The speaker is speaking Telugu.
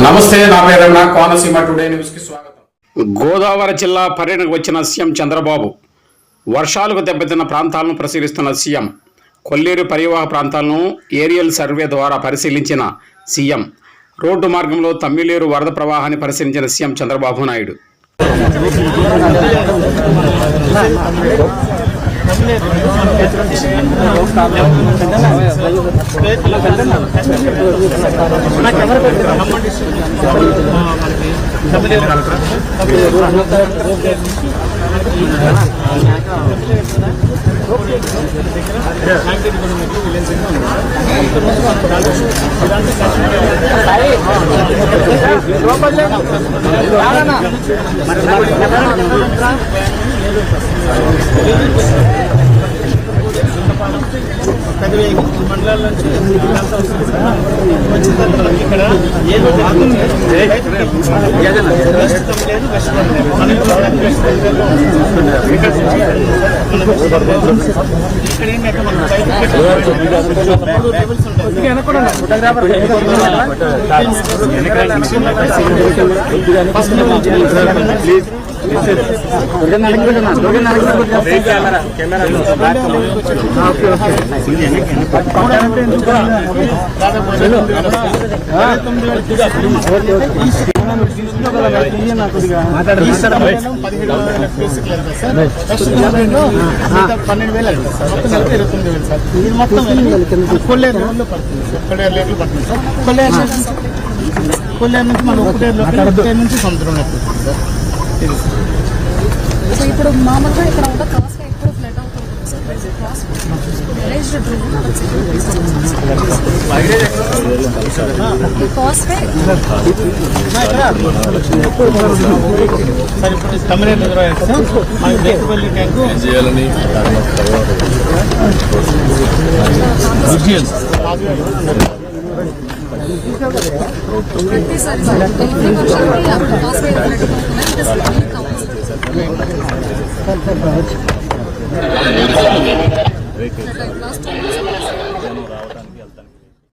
నమస్తే, నా పేరు కోనసీమ టుడే న్యూస్ కి స్వాగతం. గోదావరి జిల్లా పర్యటనకు వచ్చిన సీఎం చంద్రబాబు వర్షాలకు దెబ్బతిన్న ప్రాంతాలను పరిశీలిస్తున్న సీఎం కొల్లేరు పరివాహ ప్రాంతాలను ఏరియల్ సర్వే ద్వారా పరిశీలించిన సీఎం రోడ్డు మార్గంలో తమ్మిలేరు వరద ప్రవాహాన్ని పరిశీలించిన సీఎం చంద్రబాబు నాయుడు. మండలాల నుంచి ఇక్కడ కొల్లేరు నుంచి మన ఒక్కటేరు నుంచి సముద్రం ఇప్పుడు మామూలుగా ఇక్కడ ఉన్న కాస్ట్ ఎప్పుడు ఫ్లడ్ అవుతుంది ప్రతిసారి